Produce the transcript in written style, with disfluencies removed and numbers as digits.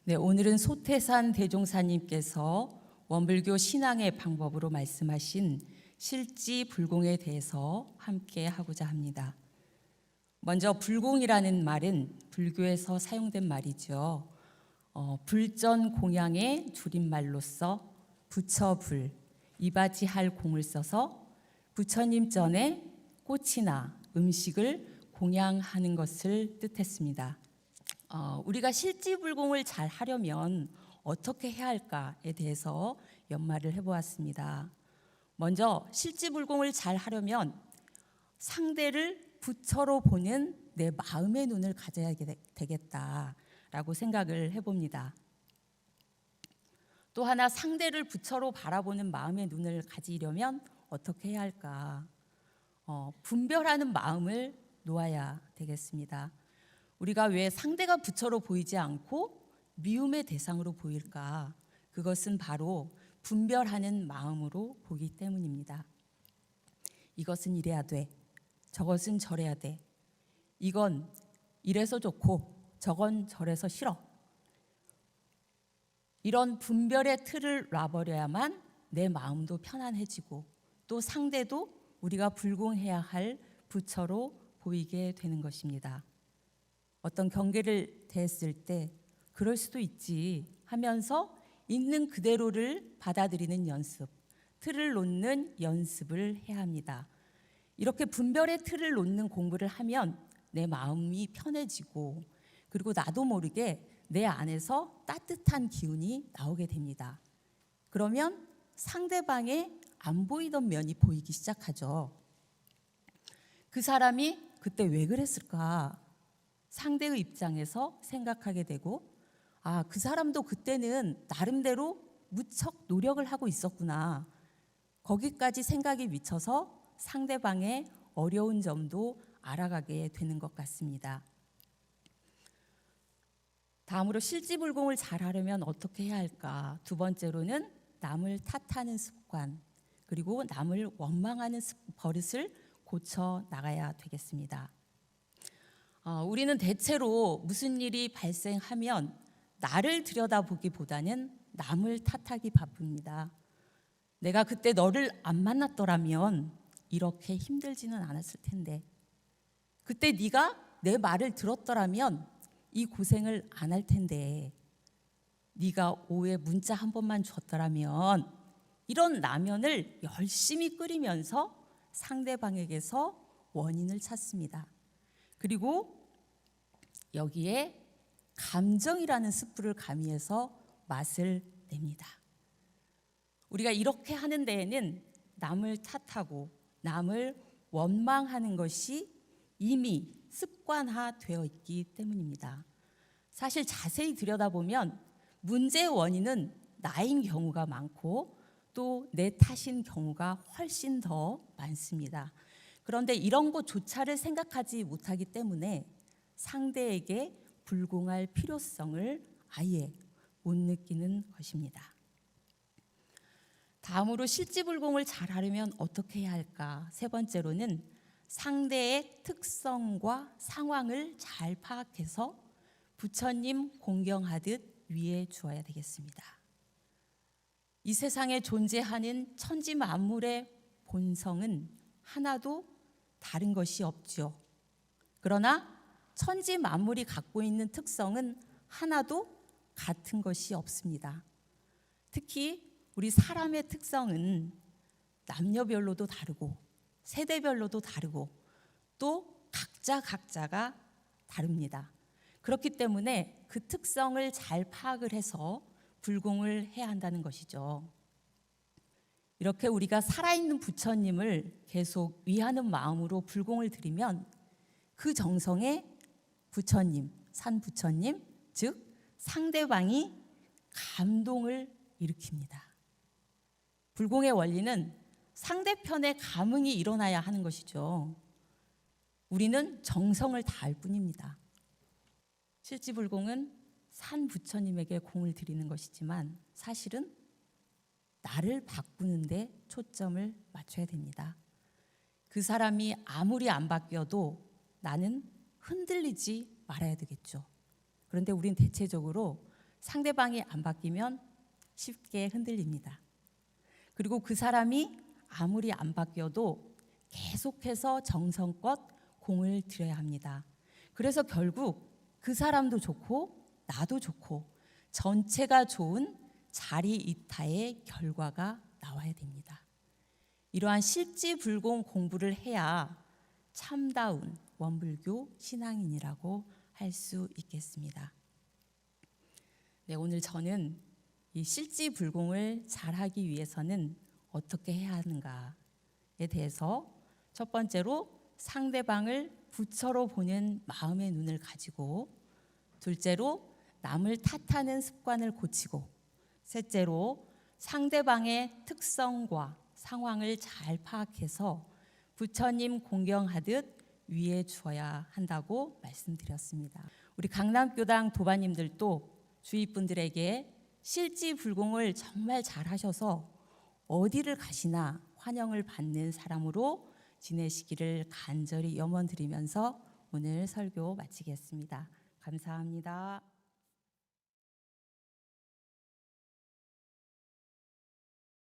네, 오늘은 소태산 대종사님께서 원불교 신앙의 방법으로 말씀하신 실지불공에 대해서 함께 하고자 합니다. 먼저 불공이라는 말은 불교에서 사용된 말이죠. 불전공양의 줄임말로서 부처불, 이바지할 공을 써서 부처님 전에 꽃이나 음식을 공양하는 것을 뜻했습니다. 우리가 실지불공을 잘 하려면 어떻게 해야 할까에 대해서 연마를 해보았습니다. 먼저 실지불공을 잘 하려면 상대를 부처로 보는 내 마음의 눈을 가져야 되겠다라고 생각을 해봅니다. 또 하나 상대를 부처로 바라보는 마음의 눈을 가지려면 어떻게 해야 할까? 분별하는 마음을 놓아야 되겠습니다. 우리가 왜 상대가 부처로 보이지 않고 미움의 대상으로 보일까? 그것은 바로 분별하는 마음으로 보기 때문입니다. 이것은 이래야 돼. 저것은 저래야 돼. 이건 이래서 좋고 저건 저래서 싫어. 이런 분별의 틀을 놔버려야만 내 마음도 편안해지고 또 상대도 우리가 불공해야 할 부처로 보이게 되는 것입니다. 어떤 경계를 대했을 때 그럴 수도 있지 하면서 있는 그대로를 받아들이는 연습, 틀을 놓는 연습을 해야 합니다. 이렇게 분별의 틀을 놓는 공부를 하면 내 마음이 편해지고 그리고 나도 모르게 내 안에서 따뜻한 기운이 나오게 됩니다. 그러면 상대방의 안 보이던 면이 보이기 시작하죠. 그 사람이 그때 왜 그랬을까? 상대의 입장에서 생각하게 되고 그 사람도 그때는 나름대로 무척 노력을 하고 있었구나. 거기까지 생각이 미쳐서 상대방의 어려운 점도 알아가게 되는 것 같습니다. 다음으로 실지불공을 잘하려면 어떻게 해야 할까? 두 번째로는 남을 탓하는 습관 그리고 남을 원망하는 버릇을 고쳐 나가야 되겠습니다. 우리는 대체로 무슨 일이 발생하면 나를 들여다보기보다는 남을 탓하기 바쁩니다. 내가 그때 너를 안 만났더라면 이렇게 힘들지는 않았을 텐데, 그때 네가 내 말을 들었더라면 이 고생을 안 할 텐데, 네가 오후에 문자 한 번만 줬더라면, 이런 라면을 열심히 끓이면서 상대방에게서 원인을 찾습니다. 그리고 여기에 감정이라는 숯불을 가미해서 맛을 냅니다. 우리가 이렇게 하는 데에는 남을 탓하고 남을 원망하는 것이 이미 습관화되어 있기 때문입니다. 사실 자세히 들여다보면 문제의 원인은 나인 경우가 많고 또 내 탓인 경우가 훨씬 더 많습니다. 그런데 이런 것조차를 생각하지 못하기 때문에 상대에게 불공할 필요성을 아예 못 느끼는 것입니다. 다음으로 실지불공을 잘하려면 어떻게 해야 할까? 세 번째로는 상대의 특성과 상황을 잘 파악해서 부처님 공경하듯 위해 주어야 되겠습니다. 이 세상에 존재하는 천지 만물의 본성은 하나도 다른 것이 없죠. 그러나 천지 만물이 갖고 있는 특성은 하나도 같은 것이 없습니다. 특히 우리 사람의 특성은 남녀별로도 다르고 세대별로도 다르고 또 각자가 다릅니다. 그렇기 때문에 그 특성을 잘 파악을 해서 불공을 해야 한다는 것이죠. 이렇게 우리가 살아있는 부처님을 계속 위하는 마음으로 불공을 드리면 그 정성에 부처님, 산 부처님, 즉 상대방이 감동을 일으킵니다. 불공의 원리는 상대편의 감흥이 일어나야 하는 것이죠. 우리는 정성을 다할 뿐입니다. 실지불공은 산 부처님에게 공을 드리는 것이지만 사실은 나를 바꾸는 데 초점을 맞춰야 됩니다. 그 사람이 아무리 안 바뀌어도 나는 흔들리지 말아야 되겠죠. 그런데 우린 대체적으로 상대방이 안 바뀌면 쉽게 흔들립니다. 그리고 그 사람이 아무리 안 바뀌어도 계속해서 정성껏 공을 들여야 합니다. 그래서 결국 그 사람도 좋고 나도 좋고 전체가 좋은 자리 이타의 결과가 나와야 됩니다. 이러한 실지불공 공부를 해야 참다운 원불교 신앙인이라고 할 수 있겠습니다. 네, 오늘 저는 이 실지불공을 잘하기 위해서는 어떻게 해야 하는가에 대해서 첫 번째로 상대방을 부처로 보는 마음의 눈을 가지고, 둘째로 남을 탓하는 습관을 고치고, 셋째로 상대방의 특성과 상황을 잘 파악해서 부처님 공경하듯 위해 주어야 한다고 말씀드렸습니다. 우리 강남교당 도반님들도 주위 분들에게 실지불공을 정말 잘 하셔서 어디를 가시나 환영을 받는 사람으로 지내시기를 간절히 염원드리면서 오늘 설교 마치겠습니다. 감사합니다.